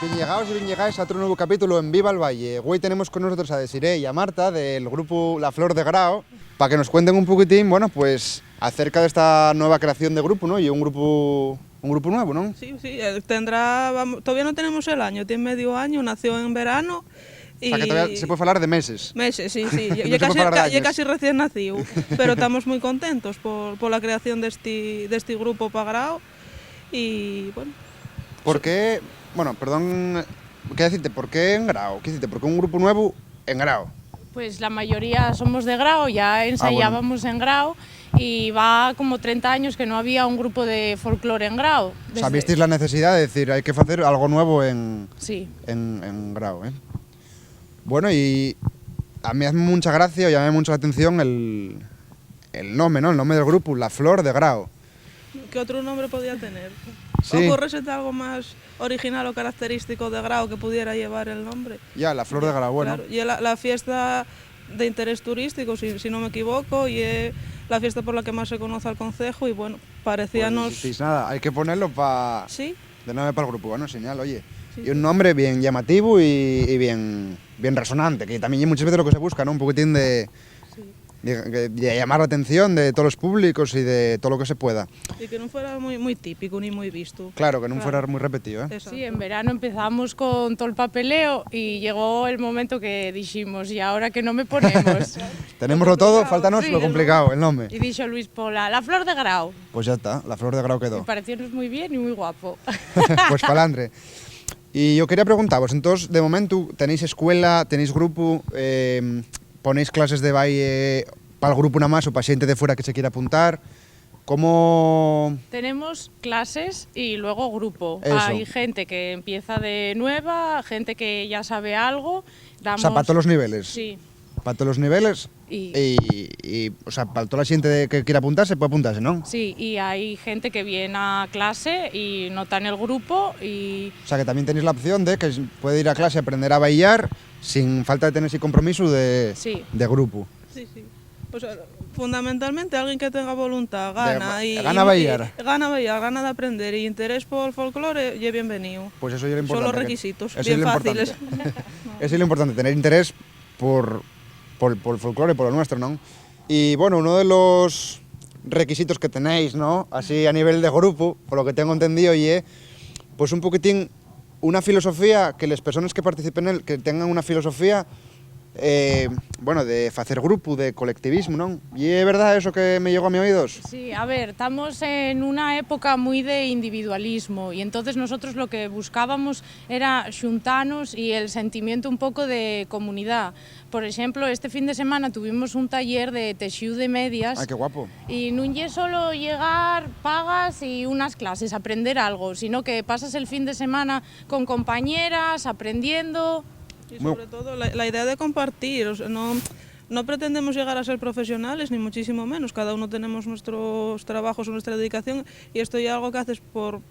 Bien llegados y bien llegáis a otro nuevo capítulo en Viva el Valle. Hoy tenemos con nosotros a Desiré y a Marta del grupo La Flor de Grao para que nos cuenten un poquitín, bueno, pues acerca de esta nueva creación de grupo, ¿no? Y un grupo nuevo, ¿no? Sí, todavía no tenemos el año, tiene medio año, nació en verano. O sea, que todavía se puede hablar de meses. Meses, sí. No se puede falar de años. casi recién nacido, pero estamos muy contentos por la creación de este grupo para Grao. Y bueno. ¿Por qué? Bueno, perdón, ¿qué decirte? ¿Por qué en Grao? ¿Qué decirte? ¿Por qué un grupo nuevo en Grao? Pues la mayoría somos de Grao, ya ensayábamos en Grao y va como 30 años que no había un grupo de folclore en Grao. O sea, visteis la necesidad de decir, hay que hacer algo nuevo Sí. en Grao, ¿eh? Bueno, y a mí hace mucha gracia, o llama mucho la atención el nombre, ¿no? El nombre del grupo, La Flor de Grao. ¿Qué otro nombre podía tener? Sí. ¿Ocurre algo más original o característico de Grao que pudiera llevar el nombre? Ya, La Flor de Grao, bueno. Claro, y la fiesta de interés turístico, si no me equivoco, y es la fiesta por la que más se conoce al concejo y bueno, parecíanos... Pues no hicisteis nada, hay que ponerlo ¿Sí? de nombre para el grupo, bueno, señal, oye. Sí. Y un nombre bien llamativo y bien resonante, que también muchas veces lo que se busca, ¿no? Un poquitín de llamar la atención de todos los públicos y de todo lo que se pueda. Y que no fuera muy típico ni muy visto. Claro, que no fuera muy repetido, ¿eh? Exacto. Sí, en verano empezamos con todo el papeleo y llegó el momento que dijimos, ¿y ahora que no me ponemos? Tenemoslo todo, fáltanos Sí, lo complicado, el nombre. Y dijo Luis Pola, La Flor de Grao. Pues ya está, La Flor de Grao Me quedó. pareció muy bien y muy guapo. Pues palandre. Y yo quería preguntaros, entonces, de momento, ¿tenéis escuela, tenéis grupo, ponéis clases de baile para el grupo nada más o para gente de fuera que se quiera apuntar? ¿Cómo...? Tenemos clases y luego grupo. Eso. Hay gente que empieza de nueva, gente que ya sabe algo. O sea, para todos los niveles. Sí. Para todos los niveles. O sea, para toda la gente que quiera apuntarse, puede apuntarse, ¿no? Sí, y hay gente que viene a clase y no está en el grupo y... O sea, que también tenéis la opción de que puede ir a clase a aprender a bailar sin falta de tener ese compromiso de grupo. Sí. O sea, fundamentalmente alguien que tenga voluntad, gana gana bailar. Gana de aprender y interés por el folclore, y bienvenido. Pues eso es lo importante. Son los requisitos, eso bien es lo fáciles. Eso es lo importante, tener interés por el folclore, por lo nuestro, ¿no? Y bueno, uno de los requisitos que tenéis, ¿no? Así a nivel de grupo, por lo que tengo entendido, y pues un poquitín una filosofía, que las personas que participen en él, que tengan una filosofía, bueno, de hacer grupo, de colectivismo, ¿no? ¿Y es verdad eso que me llegó a mis oídos? Sí, a ver, estamos en una época muy de individualismo y entonces nosotros lo que buscábamos era xuntarnos y el sentimiento un poco de comunidad. Por ejemplo, este fin de semana tuvimos un taller de texiu de medias. ¡Ay, qué guapo! Y no es solo llegar, pagas y unas clases, aprender algo, sino que pasas el fin de semana con compañeras, aprendiendo. Y sobre todo la idea de compartir, o sea, no pretendemos llegar a ser profesionales, ni muchísimo menos, cada uno tenemos nuestros trabajos o nuestra dedicación y esto ya es algo que haces por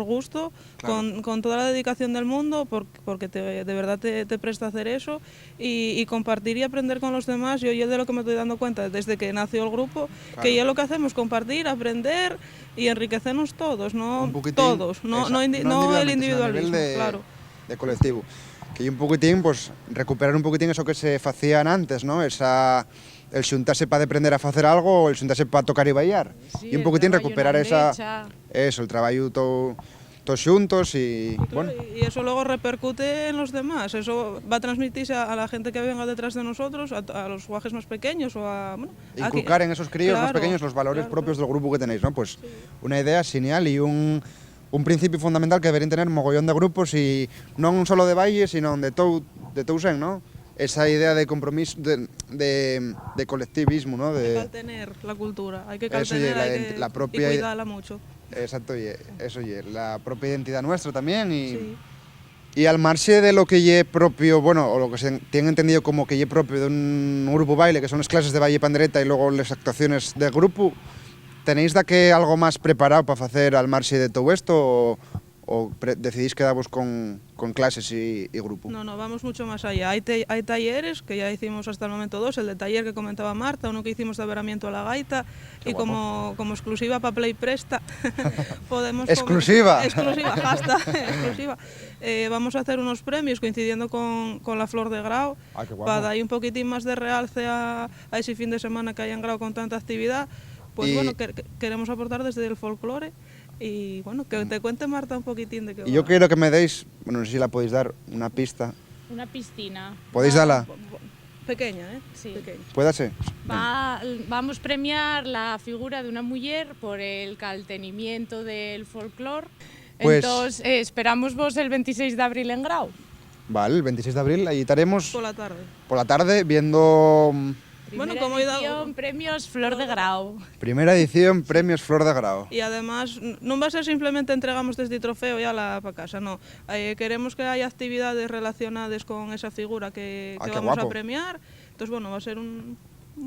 gusto, claro, con toda la dedicación del mundo, porque de verdad te presta a hacer eso y compartir y aprender con los demás. Yo de lo que me estoy dando cuenta desde que nació el grupo, claro, que ya lo que hacemos es compartir, aprender y enriquecernos todos, no todos, no el individualismo, claro, de colectivo. Que un poquitín, pues, recuperar un poquitín eso que se hacían antes, ¿no? El xuntarse para aprender a hacer algo o el xuntarse para tocar y bailar. Sí, y un poquitín recuperar eso, el trabajo todos juntos y claro, bueno. Y eso luego repercute en los demás, eso va a transmitirse a la gente que venga detrás de nosotros, a los guajes más pequeños o a... Bueno, inculcar en esos críos más pequeños los valores propios del grupo que tenéis, ¿no? Pues sí, una idea genial y un principio fundamental que deberían tener mogollón de grupos y no solo de baile, sino de todos, ¿no? esa idea de compromiso, de colectivismo, ¿no? Hay que caltener la cultura, hay que Eso, caltener, la hay que la propia- y cuidarla mucho. Exacto, eso y la propia identidad nuestra también Sí. y al marxe de lo que lle propio, bueno, o lo que se tiene entendido como que lle propio de un grupo baile, que son las clases de baile y pandereta y luego las actuaciones de grupo, ¿tenéis da que algo más preparado para hacer al marxe de todo esto o decidís quedaros con clases y grupo? No, vamos mucho más allá. Hay talleres, que ya hicimos hasta el momento 2, el de taller que comentaba Marta, uno que hicimos de averamiento a la gaita, Qué y como exclusiva para Play Presta, podemos... ¡Exclusiva! Exclusiva, hashtag, exclusiva. Vamos a hacer unos premios coincidiendo con la Flor de Grau, Ah, qué guapo. para dar un poquitín más de realce a ese fin de semana que hay en Grau con tanta actividad. Pues Y- bueno, queremos aportar desde el folclore. Y bueno, que te cuente Marta un poquitín de qué Y yo va. quiero que me deis, bueno, no sé si la podéis dar, una pista. Una piscina. ¿Podéis darla? Pequeña, ¿eh? Sí. Pequeña. Puédase. Vamos a premiar la figura de una mujer por el caltenimiento del folclore. Pues- Entonces, esperamos vos el 26 de abril en Grau. Vale, el 26 de abril, allí estaremos Por la tarde. por la tarde viendo Bueno, Primera como he dado- edición, premios Flor de Grau. primera edición Premios Flor de Grau. Y además, non va a ser simplemente entregamos este trofeo ya para casa, no. Queremos que haya actividades relacionadas con esa figura que Ah, qué vamos guapo. a premiar. Entonces, bueno, va a ser un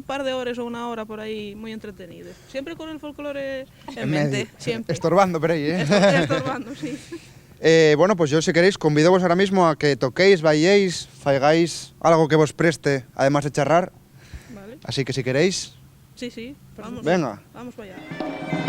par de horas o una hora por ahí muy entretenido. Siempre con el folclore en mente, medio. siempre. Estorbando por ahí, ¿eh? Estorbando, sí. Bueno, pues yo si queréis convido ahora mismo a que toquéis, bailéis, faigáis algo que vos preste, además de charrar. Vale. Así que si queréis, Sí, vamos. venga. Vamos para allá.